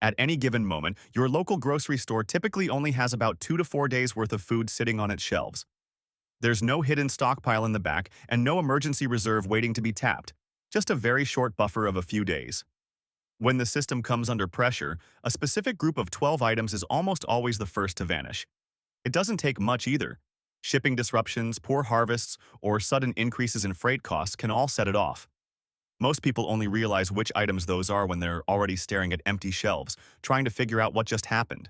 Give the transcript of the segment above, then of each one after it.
At any given moment, your local grocery store typically only has about 2 to 4 days worth of food sitting on its shelves. There's no hidden stockpile in the back and no emergency reserve waiting to be tapped, just a very short buffer of a few days. When the system comes under pressure, a specific group of 12 items is almost always the first to vanish. It doesn't take much either. Shipping disruptions, poor harvests, or sudden increases in freight costs can all set it off. Most people only realize which items those are when they're already staring at empty shelves, trying to figure out what just happened.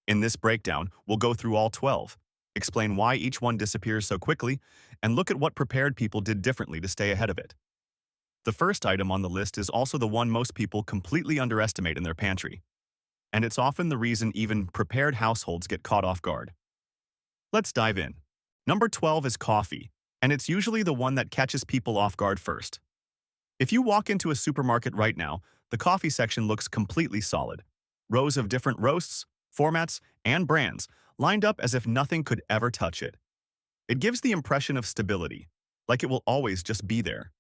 In this breakdown, we'll go through all 12, explain why each one disappears so quickly, and look at what prepared people did differently to stay ahead of it. The first item on the list is also the one most people completely underestimate in their pantry, and it's often the reason even prepared households get caught off guard. Let's dive in. Number 12 is coffee, and it's usually the one that catches people off guard first. If you walk into a supermarket right now, the coffee section looks completely solid. Rows of different roasts, formats, and brands lined up as if nothing could ever touch it. It gives the impression of stability, like it will always just be there.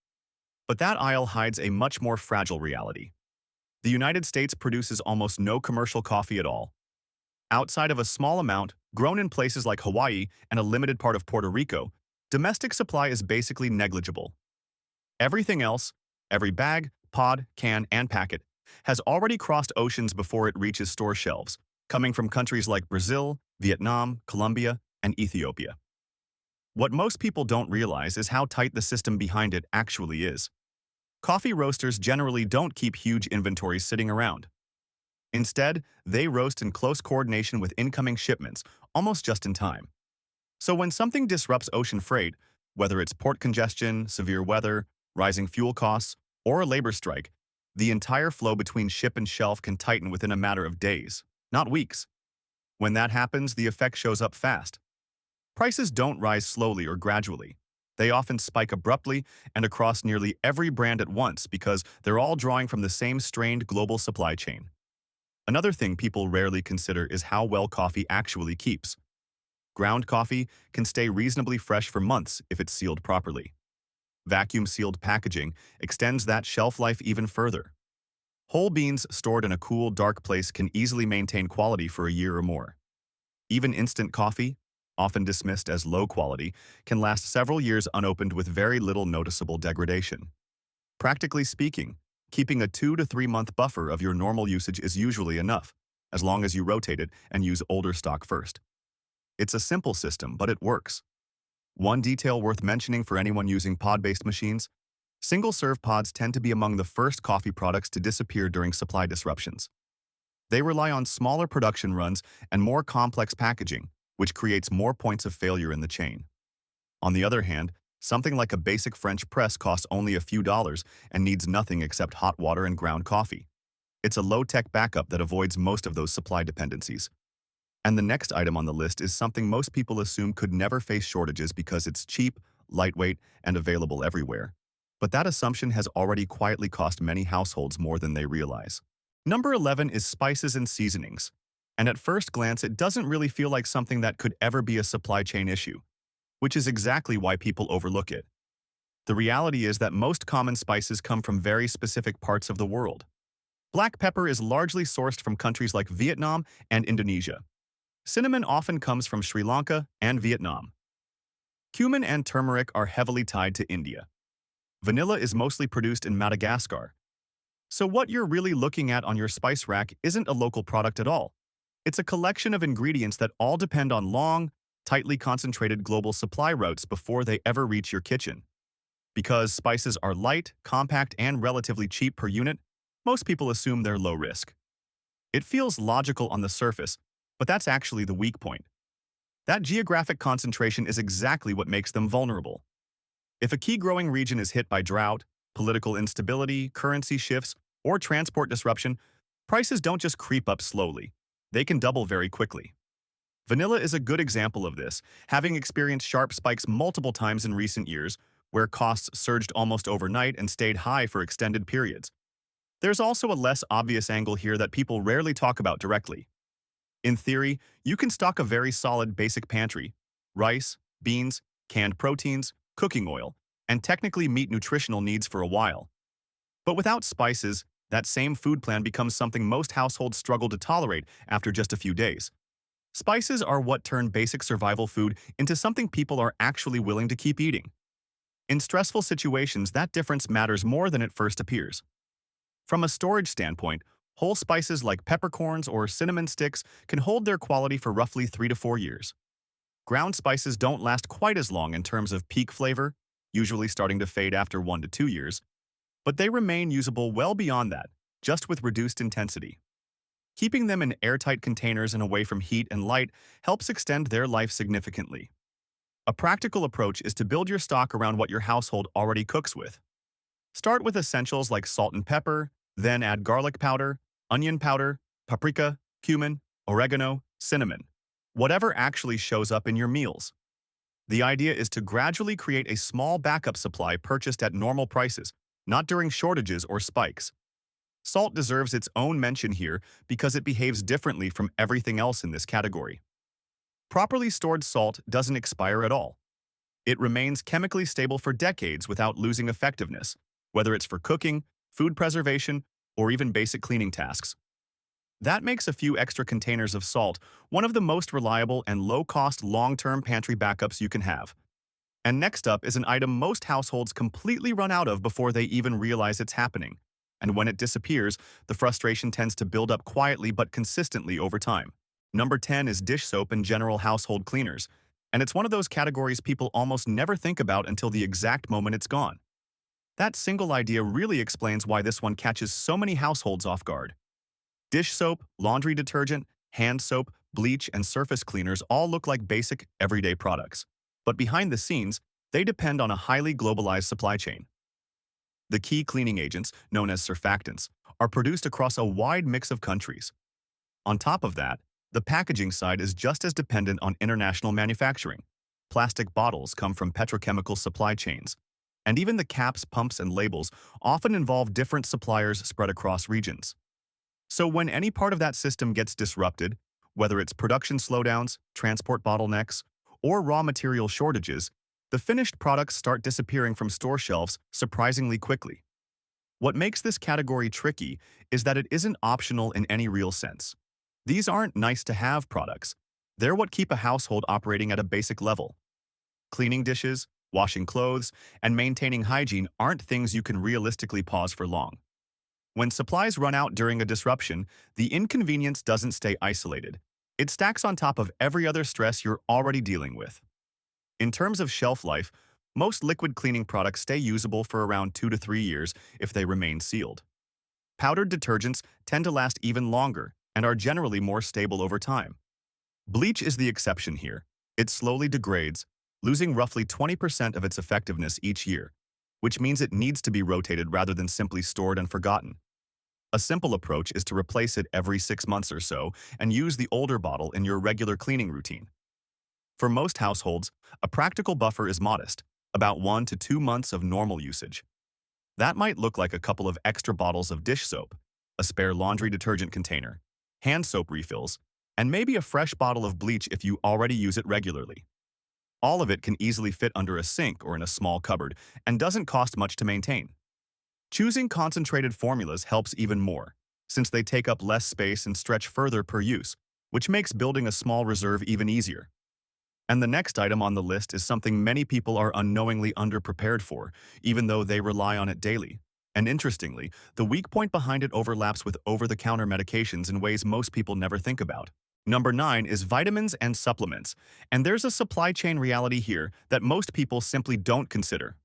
But that aisle hides a much more fragile reality. The United States produces almost no commercial coffee at all. Outside of a small amount, grown in places like Hawaii and a limited part of Puerto Rico, domestic supply is basically negligible. Everything else, every bag, pod, can, and packet, has already crossed oceans before it reaches store shelves, coming from countries like Brazil, Vietnam, Colombia, and Ethiopia. What most people don't realize is how tight the system behind it actually is. Coffee roasters generally don't keep huge inventories sitting around. Instead, they roast in close coordination with incoming shipments, almost just in time. So when something disrupts ocean freight, whether it's port congestion, severe weather, rising fuel costs, or a labor strike, the entire flow between ship and shelf can tighten within a matter of days, not weeks. When that happens, the effect shows up fast. Prices don't rise slowly or gradually. They often spike abruptly and across nearly every brand at once because they're all drawing from the same strained global supply chain. Another thing people rarely consider is how well coffee actually keeps. Ground coffee can stay reasonably fresh for months if it's sealed properly. Vacuum-sealed packaging extends that shelf life even further. Whole beans stored in a cool, dark place can easily maintain quality for a year or more. Even instant coffee, often dismissed as low quality, can last several years unopened with very little noticeable degradation. Practically speaking, keeping a 2 to 3 month buffer of your normal usage is usually enough, as long as you rotate it and use older stock first. It's a simple system, but it works. One detail worth mentioning for anyone using pod-based machines: single-serve pods tend to be among the first coffee products to disappear during supply disruptions. They rely on smaller production runs and more complex packaging, which creates more points of failure in the chain. On the other hand, something like a basic French press costs only a few dollars and needs nothing except hot water and ground coffee. It's a low-tech backup that avoids most of those supply dependencies. And the next item on the list is something most people assume could never face shortages because it's cheap, lightweight, and available everywhere. But that assumption has already quietly cost many households more than they realize. Number 11 is spices and seasonings. And at first glance, it doesn't really feel like something that could ever be a supply chain issue, which is exactly why people overlook it. The reality is that most common spices come from very specific parts of the world. Black pepper is largely sourced from countries like Vietnam and Indonesia. Cinnamon often comes from Sri Lanka and Vietnam. Cumin and turmeric are heavily tied to India. Vanilla is mostly produced in Madagascar. So what you're really looking at on your spice rack isn't a local product at all. It's a collection of ingredients that all depend on long, tightly concentrated global supply routes before they ever reach your kitchen. Because spices are light, compact, and relatively cheap per unit, most people assume they're low risk. It feels logical on the surface, but that's actually the weak point. That geographic concentration is exactly what makes them vulnerable. If a key growing region is hit by drought, political instability, currency shifts, or transport disruption, prices don't just creep up slowly. They can double very quickly. Vanilla is a good example of this, having experienced sharp spikes multiple times in recent years, where costs surged almost overnight and stayed high for extended periods. There's also a less obvious angle here that people rarely talk about directly. In theory, you can stock a very solid basic pantry: rice, beans, canned proteins, cooking oil, and technically meet nutritional needs for a while. But without spices, That same food plan becomes something most households struggle to tolerate after just a few days. Spices are what turn basic survival food into something people are actually willing to keep eating. In stressful situations, that difference matters more than it first appears. From a storage standpoint, whole spices like peppercorns or cinnamon sticks can hold their quality for roughly 3 to 4 years. Ground spices don't last quite as long in terms of peak flavor, usually starting to fade after 1 to 2 years, but they remain usable well beyond that, just with reduced intensity. Keeping them in airtight containers and away from heat and light helps extend their life significantly. A practical approach is to build your stock around what your household already cooks with. Start with essentials like salt and pepper, then add garlic powder, paprika, cumin, oregano, cinnamon, whatever actually shows up in your meals. The idea is to gradually create a small backup supply purchased at normal prices, not during shortages or spikes. Salt deserves its own mention here because it behaves differently from everything else in this category. Properly stored salt doesn't expire at all. It remains chemically stable for decades without losing effectiveness, whether it's for cooking, food preservation, or even basic cleaning tasks. That makes a few extra containers of salt one of the most reliable and low-cost long-term pantry backups you can have. And next up is an item most households completely run out of before they even realize it's happening. And when it disappears, the frustration tends to build up quietly but consistently over time. Number 10 is dish soap and general household cleaners, and it's one of those categories people almost never think about until the exact moment it's gone. That single idea really explains why this one catches so many households off guard. Dish soap, laundry detergent, hand soap, bleach, and surface cleaners all look like basic, everyday products. But behind the scenes, they depend on a highly globalized supply chain. The key cleaning agents, known as surfactants, are produced across a wide mix of countries. On top of that, the packaging side is just as dependent on international manufacturing. Plastic bottles come from petrochemical supply chains, and even the caps, pumps, and labels often involve different suppliers spread across regions. So when any part of that system gets disrupted, whether it's production slowdowns, transport bottlenecks, or raw material shortages, the finished products start disappearing from store shelves surprisingly quickly. What makes this category tricky is that it isn't optional in any real sense. These aren't nice-to-have products. They're what keep a household operating at a basic level. Cleaning dishes, washing clothes, and maintaining hygiene aren't things you can realistically pause for long. When supplies run out during a disruption, the inconvenience doesn't stay isolated. It stacks on top of every other stress you're already dealing with. In terms of shelf life, most liquid cleaning products stay usable for around 2 to 3 years if they remain sealed. Powdered detergents tend to last even longer and are generally more stable over time. Bleach is the exception here. It slowly degrades, losing roughly 20% of its effectiveness each year, which means it needs to be rotated rather than simply stored and forgotten. A simple approach is to replace it every 6 months or so and use the older bottle in your regular cleaning routine. For most households, a practical buffer is modest, about 1 to 2 months of normal usage. That might look like a couple of extra bottles of dish soap, a spare laundry detergent container, hand soap refills, and maybe a fresh bottle of bleach if you already use it regularly. All of it can easily fit under a sink or in a small cupboard and doesn't cost much to maintain. Choosing concentrated formulas helps even more, since they take up less space and stretch further per use, which makes building a small reserve even easier. And the next item on the list is something many people are unknowingly underprepared for, even though they rely on it daily. And interestingly, the weak point behind it overlaps with over-the-counter medications in ways most people never think about. Number 9 is vitamins and supplements, and there's a supply chain reality here that most people simply don't consider.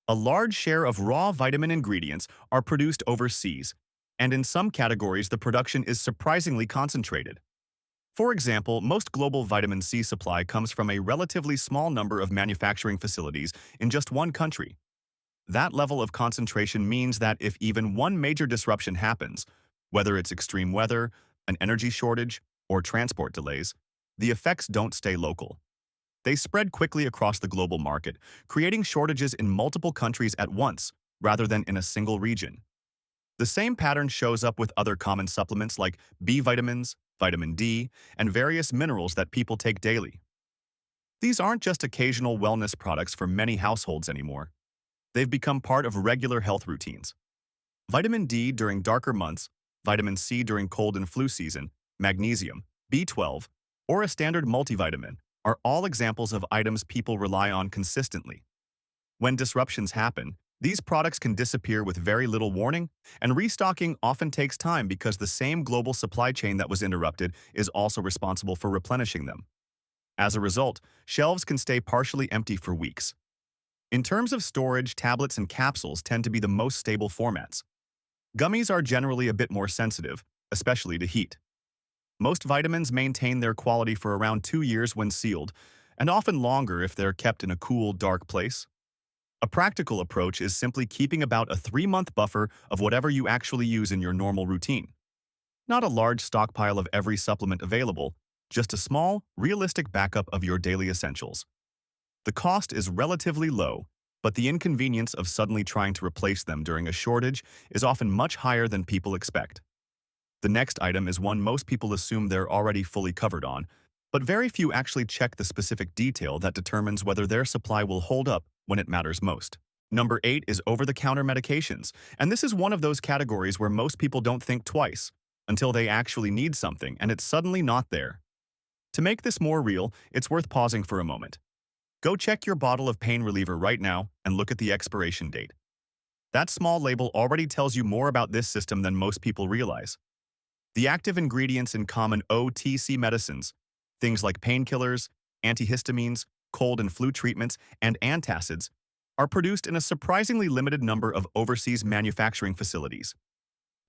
A large share of raw vitamin ingredients are produced overseas, and in some categories the production is surprisingly concentrated. For example, most global vitamin C supply comes from a relatively small number of manufacturing facilities in just one country. That level of concentration means that if even one major disruption happens, whether it's extreme weather, an energy shortage, or transport delays, the effects don't stay local. They spread quickly across the global market, creating shortages in multiple countries at once, rather than in a single region. The same pattern shows up with other common supplements like B vitamins, vitamin D, and various minerals that people take daily. These aren't just occasional wellness products for many households anymore. They've become part of regular health routines. Vitamin D during darker months, vitamin C during cold and flu season, magnesium, B12, or a standard multivitamin are all examples of items people rely on consistently. When disruptions happen, these products can disappear with very little warning, and restocking often takes time because the same global supply chain that was interrupted is also responsible for replenishing them. As a result, shelves can stay partially empty for weeks. In terms of storage, tablets and capsules tend to be the most stable formats. Gummies are generally a bit more sensitive, especially to heat. Most vitamins maintain their quality for around 2 years when sealed, and often longer if they're kept in a cool, dark place. A practical approach is simply keeping about a 3-month buffer of whatever you actually use in your normal routine. Not a large stockpile of every supplement available, just a small, realistic backup of your daily essentials. The cost is relatively low, but the inconvenience of suddenly trying to replace them during a shortage is often much higher than people expect. The next item is one most people assume they're already fully covered on, but very few actually check the specific detail that determines whether their supply will hold up when it matters most. Number 8 is over-the-counter medications, and this is one of those categories where most people don't think twice until they actually need something and it's suddenly not there. To make this more real, it's worth pausing for a moment. Go check your bottle of pain reliever right now and look at the expiration date. That small label already tells you more about this system than most people realize. The active ingredients in common OTC medicines, things like painkillers, antihistamines, cold and flu treatments, and antacids, are produced in a surprisingly limited number of overseas manufacturing facilities.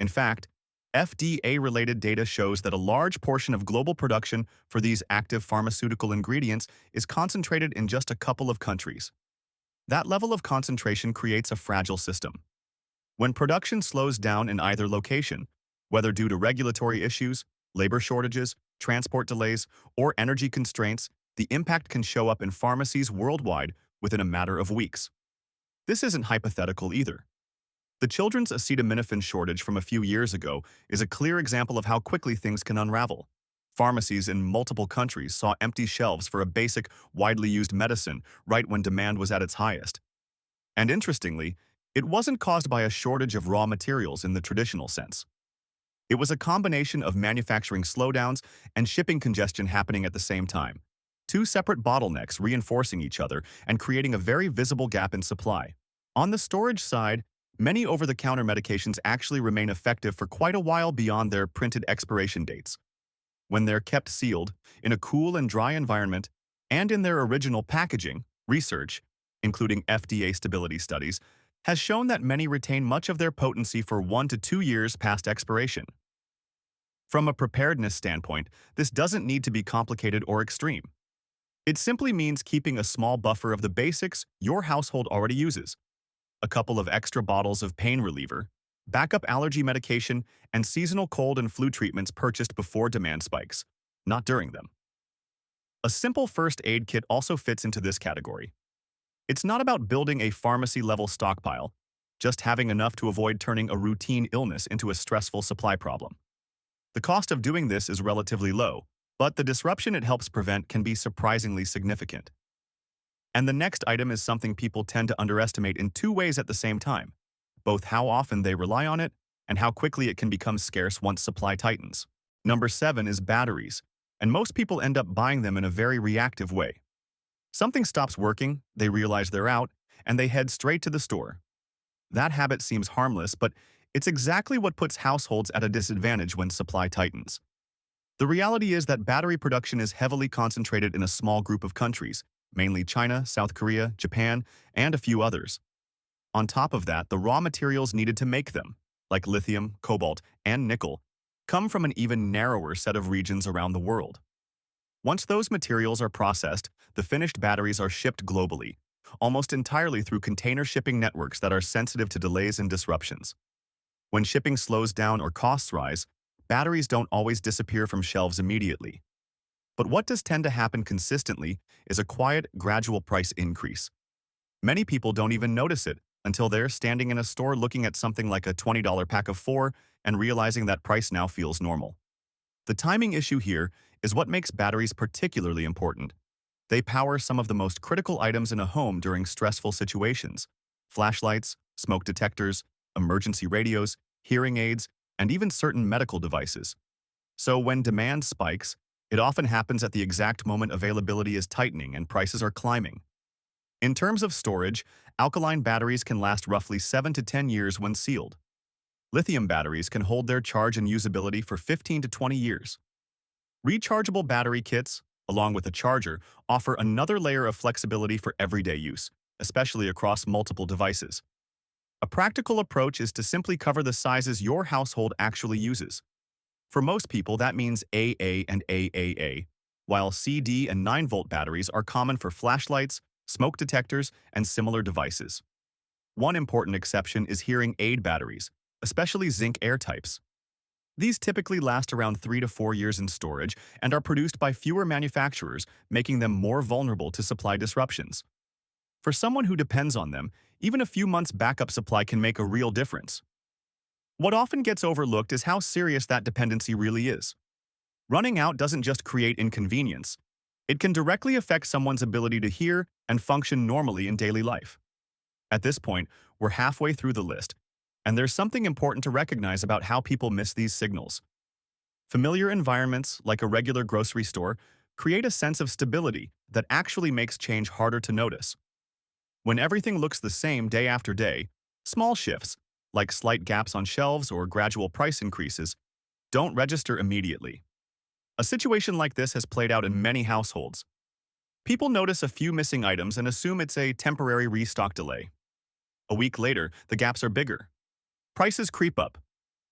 In fact, FDA-related data shows that a large portion of global production for these active pharmaceutical ingredients is concentrated in just a couple of countries. That level of concentration creates a fragile system. When production slows down in either location, whether due to regulatory issues, labor shortages, transport delays, or energy constraints, the impact can show up in pharmacies worldwide within a matter of weeks. This isn't hypothetical either. The children's acetaminophen shortage from a few years ago is a clear example of how quickly things can unravel. Pharmacies in multiple countries saw empty shelves for a basic, widely used medicine right when demand was at its highest. And interestingly, it wasn't caused by a shortage of raw materials in the traditional sense. It was a combination of manufacturing slowdowns and shipping congestion happening at the same time, two separate bottlenecks reinforcing each other and creating a very visible gap in supply. On the storage side, many over-the-counter medications actually remain effective for quite a while beyond their printed expiration dates. When they're kept sealed, in a cool and dry environment, and in their original packaging, research, including FDA stability studies, has shown that many retain much of their potency for 1 to 2 years past expiration. From a preparedness standpoint, this doesn't need to be complicated or extreme. It simply means keeping a small buffer of the basics your household already uses. A couple of extra bottles of pain reliever, backup allergy medication, and seasonal cold and flu treatments purchased before demand spikes, not during them. A simple first aid kit also fits into this category. It's not about building a pharmacy-level stockpile, just having enough to avoid turning a routine illness into a stressful supply problem. The cost of doing this is relatively low, but the disruption it helps prevent can be surprisingly significant. And the next item is something people tend to underestimate in two ways at the same time, both how often they rely on it and how quickly it can become scarce once supply tightens. Number 7 is batteries, and most people end up buying them in a very reactive way. Something stops working, they realize they're out, and they head straight to the store. That habit seems harmless, but it's exactly what puts households at a disadvantage when supply tightens. The reality is that battery production is heavily concentrated in a small group of countries, mainly China, South Korea, Japan, and a few others. On top of that, the raw materials needed to make them, like lithium, cobalt, and nickel, come from an even narrower set of regions around the world. Once those materials are processed, the finished batteries are shipped globally, almost entirely through container shipping networks that are sensitive to delays and disruptions. When shipping slows down or costs rise, batteries don't always disappear from shelves immediately. But what does tend to happen consistently is a quiet, gradual price increase. Many people don't even notice it until they're standing in a store looking at something like a $20 pack of 4 and realizing that price now feels normal. The timing issue here is what makes batteries particularly important. They power some of the most critical items in a home during stressful situations: flashlights, smoke detectors, emergency radios, hearing aids, and even certain medical devices. So when demand spikes, it often happens at the exact moment availability is tightening and prices are climbing. In terms of storage, alkaline batteries can last roughly 7 to 10 years when sealed. Lithium batteries can hold their charge and usability for 15 to 20 years. Rechargeable battery kits, along with a charger, offer another layer of flexibility for everyday use, especially across multiple devices. A practical approach is to simply cover the sizes your household actually uses. For most people, that means AA and AAA, while CD and 9-volt batteries are common for flashlights, smoke detectors, and similar devices. One important exception is hearing aid batteries, especially zinc air types. These typically last around 3 to 4 years in storage and are produced by fewer manufacturers, making them more vulnerable to supply disruptions. For someone who depends on them, even a few months' backup supply can make a real difference. What often gets overlooked is how serious that dependency really is. Running out doesn't just create inconvenience. It can directly affect someone's ability to hear and function normally in daily life. At this point, we're halfway through the list, and there's something important to recognize about how people miss these signals. Familiar environments, like a regular grocery store, create a sense of stability that actually makes change harder to notice. When everything looks the same day after day, small shifts, like slight gaps on shelves or gradual price increases, don't register immediately. A situation like this has played out in many households. People notice a few missing items and assume it's a temporary restock delay. A week later, the gaps are bigger. Prices creep up.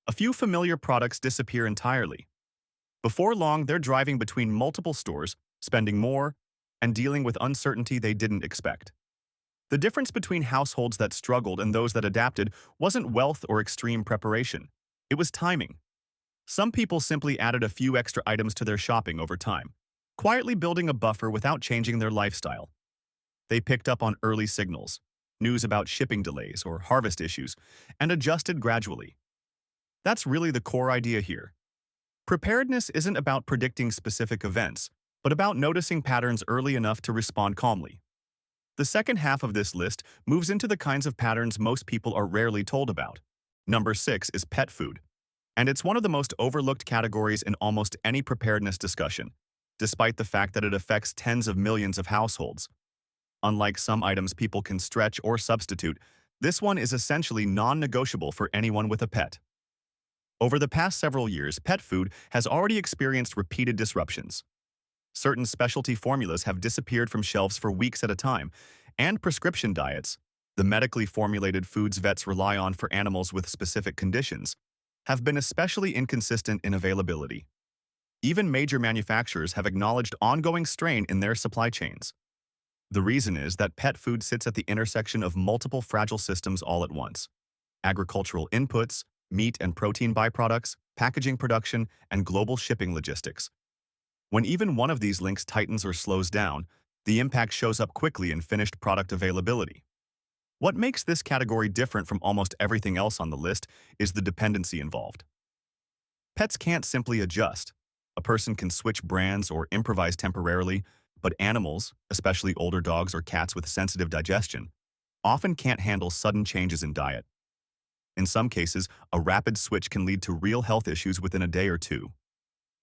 A few familiar products disappear entirely. Before long, they're driving between multiple stores, spending more, and dealing with uncertainty they didn't expect. The difference between households that struggled and those that adapted wasn't wealth or extreme preparation. It was timing. Some people simply added a few extra items to their shopping over time, quietly building a buffer without changing their lifestyle. They picked up on early signals, news about shipping delays or harvest issues, and adjusted gradually. That's really the core idea here. Preparedness isn't about predicting specific events, but about noticing patterns early enough to respond calmly. The second half of this list moves into the kinds of patterns most people are rarely told about. Number 6 is pet food, and it's one of the most overlooked categories in almost any preparedness discussion, despite the fact that it affects tens of millions of households. Unlike some items people can stretch or substitute, this one is essentially non-negotiable for anyone with a pet. Over the past several years, pet food has already experienced repeated disruptions. Certain specialty formulas have disappeared from shelves for weeks at a time, and prescription diets, the medically formulated foods vets rely on for animals with specific conditions, have been especially inconsistent in availability. Even major manufacturers have acknowledged ongoing strain in their supply chains. The reason is that pet food sits at the intersection of multiple fragile systems all at once: agricultural inputs, meat and protein byproducts, packaging production, and global shipping logistics. When even one of these links tightens or slows down, the impact shows up quickly in finished product availability. What makes this category different from almost everything else on the list is the dependency involved. Pets can't simply adjust. A person can switch brands or improvise temporarily, but animals, especially older dogs or cats with sensitive digestion, often can't handle sudden changes in diet. In some cases, a rapid switch can lead to real health issues within a day or two.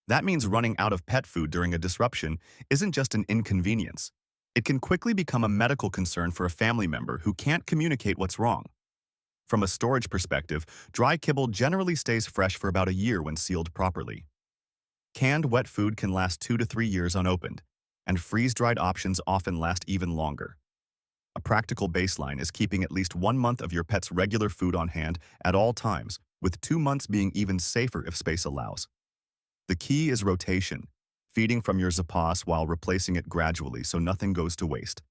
That means running out of pet food during a disruption isn't just an inconvenience. It can quickly become a medical concern for a family member who can't communicate what's wrong. From a storage perspective, dry kibble generally stays fresh for about a year when sealed properly. Canned wet food can last 2 to 3 years unopened, and freeze-dried options often last even longer. A practical baseline is keeping at least 1 month of your pet's regular food on hand at all times, with 2 months being even safer if space allows. The key is rotation, feeding from your zapas while replacing it gradually so nothing goes to waste.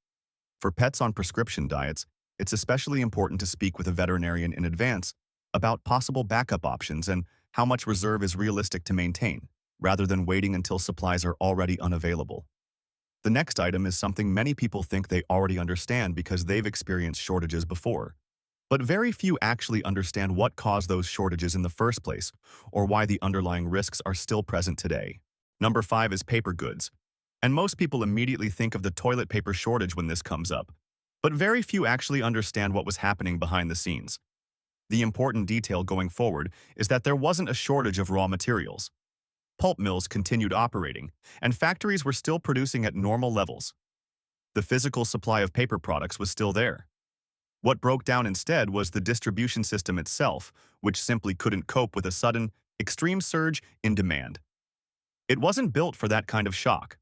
For pets on prescription diets, it's especially important to speak with a veterinarian in advance about possible backup options and how much reserve is realistic to maintain, rather than waiting until supplies are already unavailable. The next item is something many people think they already understand because they've experienced shortages before. But very few actually understand what caused those shortages in the first place, or why the underlying risks are still present today. Number 5 is paper goods. And most people immediately think of the toilet paper shortage when this comes up. But very few actually understand what was happening behind the scenes. The important detail going forward is that there wasn't a shortage of raw materials. Pulp mills continued operating, and factories were still producing at normal levels. The physical supply of paper products was still there. What broke down instead was the distribution system itself, which simply couldn't cope with a sudden, extreme surge in demand. It wasn't built for that kind of shock.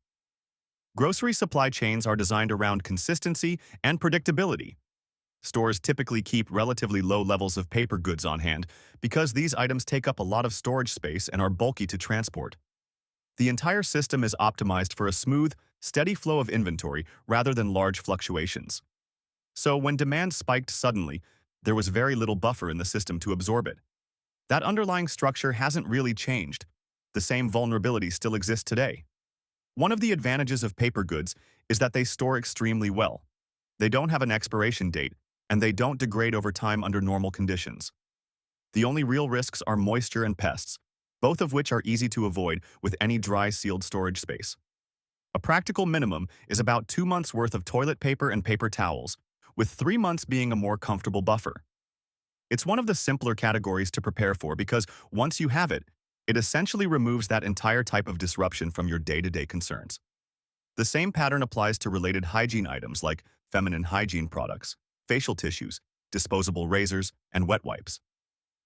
Grocery supply chains are designed around consistency and predictability. Stores typically keep relatively low levels of paper goods on hand because these items take up a lot of storage space and are bulky to transport. The entire system is optimized for a smooth, steady flow of inventory rather than large fluctuations. So when demand spiked suddenly, there was very little buffer in the system to absorb it. That underlying structure hasn't really changed. The same vulnerability still exists today. One of the advantages of paper goods is that they store extremely well. They don't have an expiration date, and they don't degrade over time under normal conditions. The only real risks are moisture and pests, both of which are easy to avoid with any dry sealed storage space. A practical minimum is about 2 months' worth of toilet paper and paper towels, with 3 months being a more comfortable buffer. It's one of the simpler categories to prepare for because once you have it, it essentially removes that entire type of disruption from your day-to-day concerns. The same pattern applies to related hygiene items like feminine hygiene products, facial tissues, disposable razors, and wet wipes.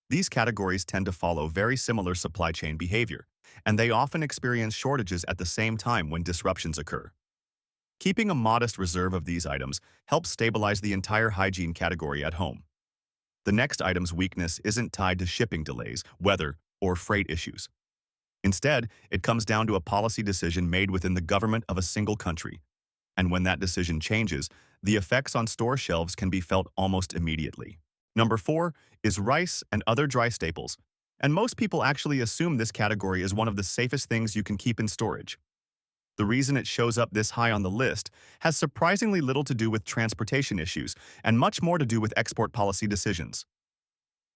These categories tend to follow very similar supply chain behavior, and they often experience shortages at the same time when disruptions occur. Keeping a modest reserve of these items helps stabilize the entire hygiene category at home. The next item's weakness isn't tied to shipping delays, weather, or freight issues. Instead, it comes down to a policy decision made within the government of a single country. And when that decision changes, the effects on store shelves can be felt almost immediately. Number 4 is rice and other dry staples, and most people actually assume this category is one of the safest things you can keep in storage. The reason it shows up this high on the list has surprisingly little to do with transportation issues and much more to do with export policy decisions.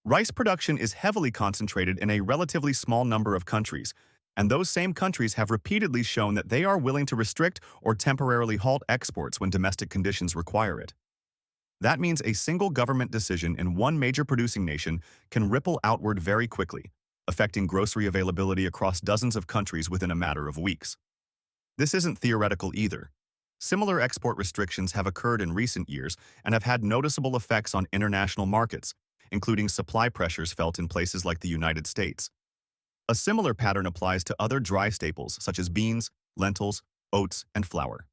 Rice production is heavily concentrated in a relatively small number of countries, and those same countries have repeatedly shown that they are willing to restrict or temporarily halt exports when domestic conditions require it. That means a single government decision in one major producing nation can ripple outward very quickly, affecting grocery availability across dozens of countries within a matter of weeks. This isn't theoretical either. Similar export restrictions have occurred in recent years and have had noticeable effects on international markets, including supply pressures felt in places like the United States. A similar pattern applies to other dry staples such as beans, lentils, oats, and flour.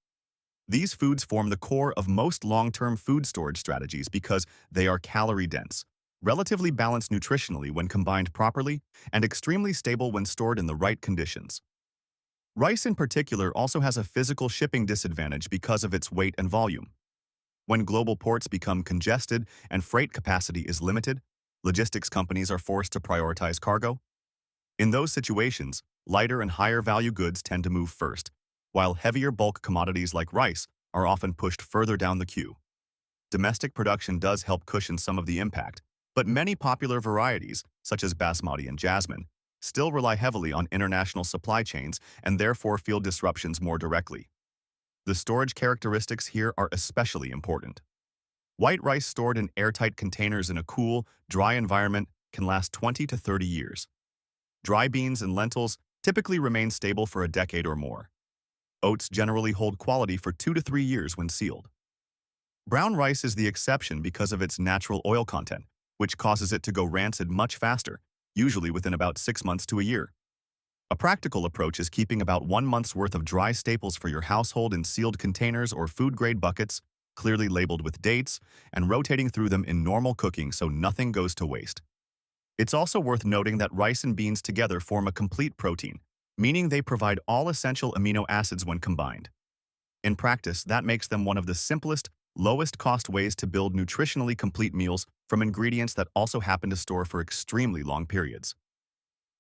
These foods form the core of most long-term food storage strategies because they are calorie-dense, relatively balanced nutritionally when combined properly, and extremely stable when stored in the right conditions. Rice in particular also has a physical shipping disadvantage because of its weight and volume. When global ports become congested and freight capacity is limited, logistics companies are forced to prioritize cargo. In those situations, lighter and higher value goods tend to move first, while heavier bulk commodities like rice are often pushed further down the queue. Domestic production does help cushion some of the impact, but many popular varieties, such as basmati and jasmine, still rely heavily on international supply chains and therefore feel disruptions more directly. The storage characteristics here are especially important. White rice stored in airtight containers in a cool, dry environment can last 20 to 30 years. Dry beans and lentils typically remain stable for a decade or more. Oats generally hold quality for 2 to 3 years when sealed. Brown rice is the exception because of its natural oil content, which causes it to go rancid much faster, usually within about 6 months to a year. A practical approach is keeping about 1 month's worth of dry staples for your household in sealed containers or food-grade buckets, clearly labeled with dates, and rotating through them in normal cooking so nothing goes to waste. It's also worth noting that rice and beans together form a complete protein, meaning they provide all essential amino acids when combined. In practice, that makes them one of the simplest, lowest-cost ways to build nutritionally complete meals from ingredients that also happen to store for extremely long periods.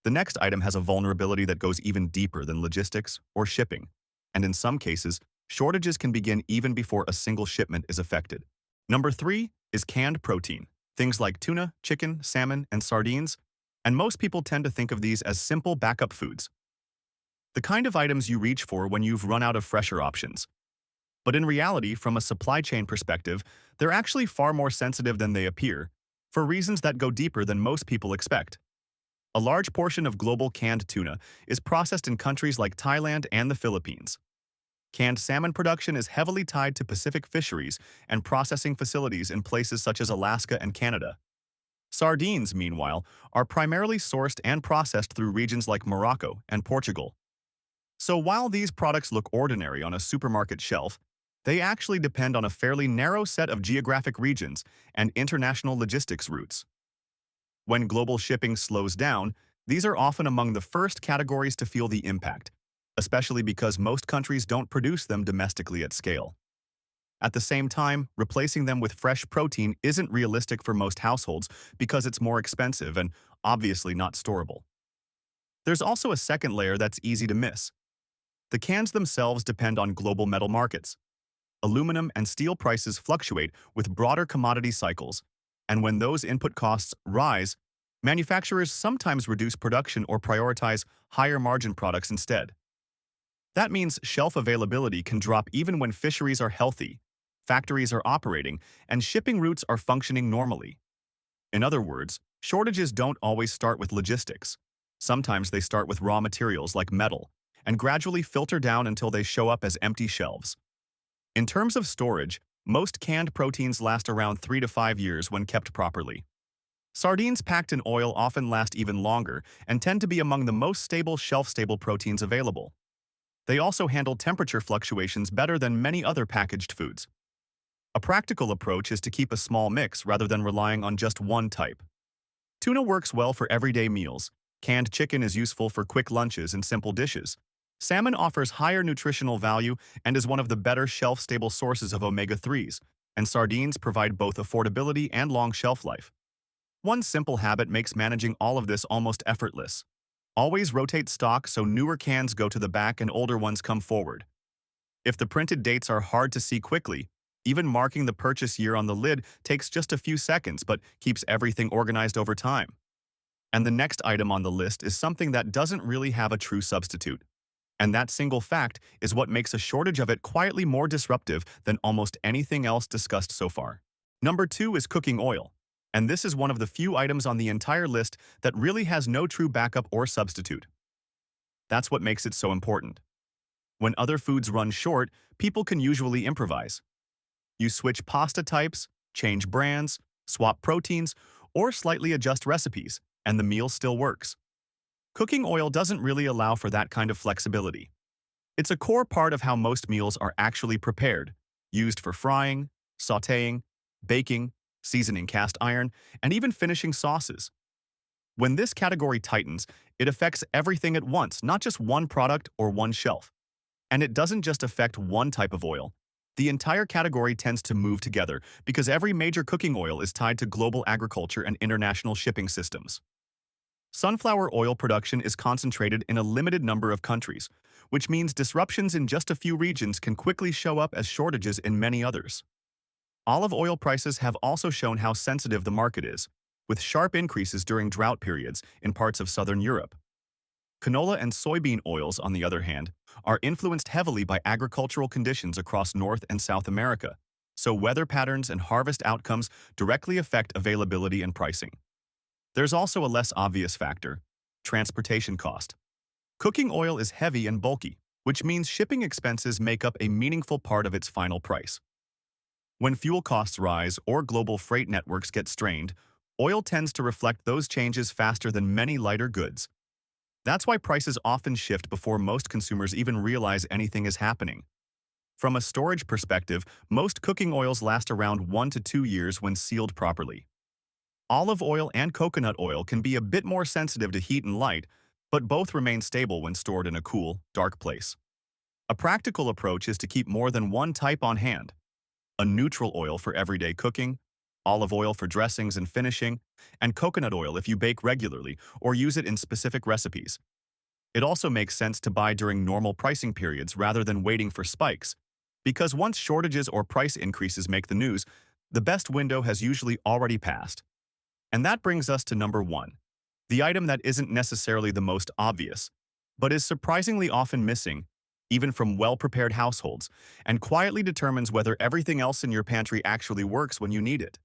The next item has a vulnerability that goes even deeper than logistics or shipping, and in some cases, shortages can begin even before a single shipment is affected. Number 3 is canned protein, things like tuna, chicken, salmon, and sardines, and most people tend to think of these as simple backup foods. The kind of items you reach for when you've run out of fresher options. But in reality, from a supply chain perspective, they're actually far more sensitive than they appear, for reasons that go deeper than most people expect. A large portion of global canned tuna is processed in countries like Thailand and the Philippines. Canned salmon production is heavily tied to Pacific fisheries and processing facilities in places such as Alaska and Canada. Sardines, meanwhile, are primarily sourced and processed through regions like Morocco and Portugal. So while these products look ordinary on a supermarket shelf, they actually depend on a fairly narrow set of geographic regions and international logistics routes. When global shipping slows down, these are often among the first categories to feel the impact, especially because most countries don't produce them domestically at scale. At the same time, replacing them with fresh protein isn't realistic for most households because it's more expensive and obviously not storable. There's also a second layer that's easy to miss. The cans themselves depend on global metal markets. Aluminum and steel prices fluctuate with broader commodity cycles, and when those input costs rise, manufacturers sometimes reduce production or prioritize higher-margin products instead. That means shelf availability can drop even when fisheries are healthy, factories are operating, and shipping routes are functioning normally. In other words, shortages don't always start with logistics. Sometimes they start with raw materials like metal, and gradually filter down until they show up as empty shelves. In terms of storage, most canned proteins last around 3 to 5 years when kept properly. Sardines packed in oil often last even longer and tend to be among the most stable shelf-stable proteins available. They also handle temperature fluctuations better than many other packaged foods. A practical approach is to keep a small mix rather than relying on just one type. Tuna works well for everyday meals. Canned chicken is useful for quick lunches and simple dishes. Salmon offers higher nutritional value and is one of the better shelf-stable sources of omega-3s, and sardines provide both affordability and long shelf life. One simple habit makes managing all of this almost effortless. Always rotate stock so newer cans go to the back and older ones come forward. If the printed dates are hard to see quickly, even marking the purchase year on the lid takes just a few seconds but keeps everything organized over time. And the next item on the list is something that doesn't really have a true substitute. And that single fact is what makes a shortage of it quietly more disruptive than almost anything else discussed so far. Number 2 is cooking oil. And this is one of the few items on the entire list that really has no true backup or substitute. That's what makes it so important. When other foods run short, people can usually improvise. You switch pasta types, change brands, swap proteins, or slightly adjust recipes, and the meal still works. Cooking oil doesn't really allow for that kind of flexibility. It's a core part of how most meals are actually prepared, used for frying, sautéing, baking, seasoning cast iron, and even finishing sauces. When this category tightens, it affects everything at once, not just one product or one shelf. And it doesn't just affect one type of oil. The entire category tends to move together because every major cooking oil is tied to global agriculture and international shipping systems. Sunflower oil production is concentrated in a limited number of countries, which means disruptions in just a few regions can quickly show up as shortages in many others. Olive oil prices have also shown how sensitive the market is, with sharp increases during drought periods in parts of southern Europe. Canola and soybean oils, on the other hand, are influenced heavily by agricultural conditions across North and South America, so weather patterns and harvest outcomes directly affect availability and pricing. There's also a less obvious factor: transportation cost. Cooking oil is heavy and bulky, which means shipping expenses make up a meaningful part of its final price. When fuel costs rise or global freight networks get strained, oil tends to reflect those changes faster than many lighter goods. That's why prices often shift before most consumers even realize anything is happening. From a storage perspective, most cooking oils last around 1 to 2 years when sealed properly. Olive oil and coconut oil can be a bit more sensitive to heat and light, but both remain stable when stored in a cool, dark place. A practical approach is to keep more than one type on hand: a neutral oil for everyday cooking, olive oil for dressings and finishing, and coconut oil if you bake regularly or use it in specific recipes. It also makes sense to buy during normal pricing periods rather than waiting for spikes, because once shortages or price increases make the news, the best window has usually already passed. And that brings us to number 1, the item that isn't necessarily the most obvious, but is surprisingly often missing, even from well-prepared households, and quietly determines whether everything else in your pantry actually works when you need it.